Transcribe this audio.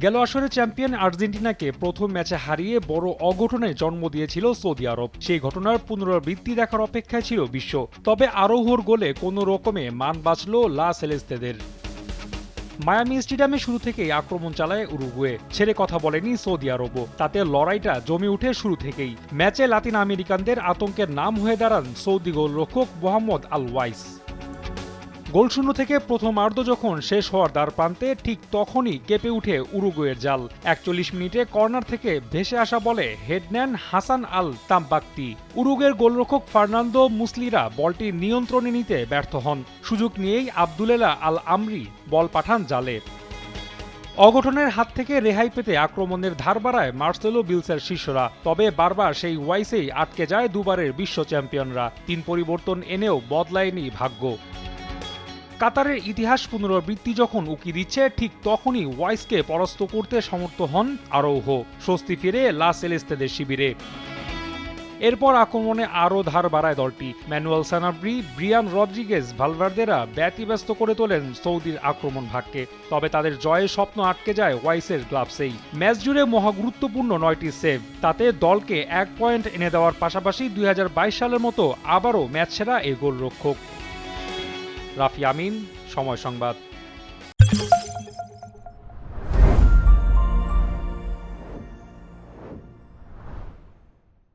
গেল আসরে চ্যাম্পিয়ন আর্জেন্টিনাকে প্রথম ম্যাচে হারিয়ে বড় অঘটনের জন্ম দিয়েছিল সৌদি আরব। সেই ঘটনার পুনরাবৃত্তি দেখার অপেক্ষায় ছিল বিশ্ব। তবে আরোহর গোলে কোনো রকমে মান বাঁচল লা সেলেস্তেদের। মায়ামি স্টেডিয়ামে শুরু থেকেই আক্রমণ চালায় উরুগুয়ে, ছেড়ে কথা বলেনি সৌদি আরবও। তাতে লড়াইটা জমে উঠে শুরু থেকেই। ম্যাচে লাতিন আমেরিকানদের আতঙ্কের নাম হয়ে দাঁড়ান সৌদি গোলরক্ষক মোহাম্মদ আল ওয়াইস। গোলশূন্য থেকে প্রথমার্ধ যখন শেষ হওয়ার দ্বার প্রান্তে ঠিক তখনই কেঁপে উঠে উরুগুয়ের জাল। ৪১ মিনিটে কর্নার থেকে ভেসে আসা বলে হেড নেন হাসান আল তাম্বাকতি। উরুগুয়ের গোলরক্ষক ফার্নান্দো মুসলিরা বলটি নিয়ন্ত্রণে নিতে ব্যর্থ হন। সুযোগ নিয়েই আব্দুলেলা আল আমরি বল পাঠান জালে। অঘটনের হাত থেকে রেহাই পেতে আক্রমণের ধার বাড়ায় মার্সেলো বিলসের শিষ্যরা। তবে বারবার সেই ওয়াইসেই আটকে যায় দুবারের বিশ্ব চ্যাম্পিয়নরা। ৩ পরিবর্তন এনেও বদলায়নি ভাগ্য। কাতারের ইতিহাস পুনরাবৃত্তি যখন উকি দিচ্ছে, ঠিক তখনই ওয়াইসকে পরাস্ত করতে সমর্থ হন আরৌহো। স্বস্তি ফিরে লা সেলেস্তেদের শিবিরে। এরপর আক্রমণে আরও ধার বাড়ায় দলটি। ম্যানুয়েল সানাব্রি, ব্রিয়ান রদ্রিগেজ, ভালভার্দেরা ব্যতিব্যস্ত করে তোলেন সৌদির আক্রমণ ভাগকে। তবে তাদের জয়ের স্বপ্ন আটকে যায় ওয়াইসের গ্লাভসেই। ম্যাচ জুড়ে মহাগুরুত্বপূর্ণ ৯টি সেভ, তাতে দলকে ১ পয়েন্ট এনে দেওয়ার পাশাপাশি ২০২২ সালের মতো আবারও ম্যাচ সেরা এই গোলরক্ষক। রাফি আমিন, সময় সংবাদ।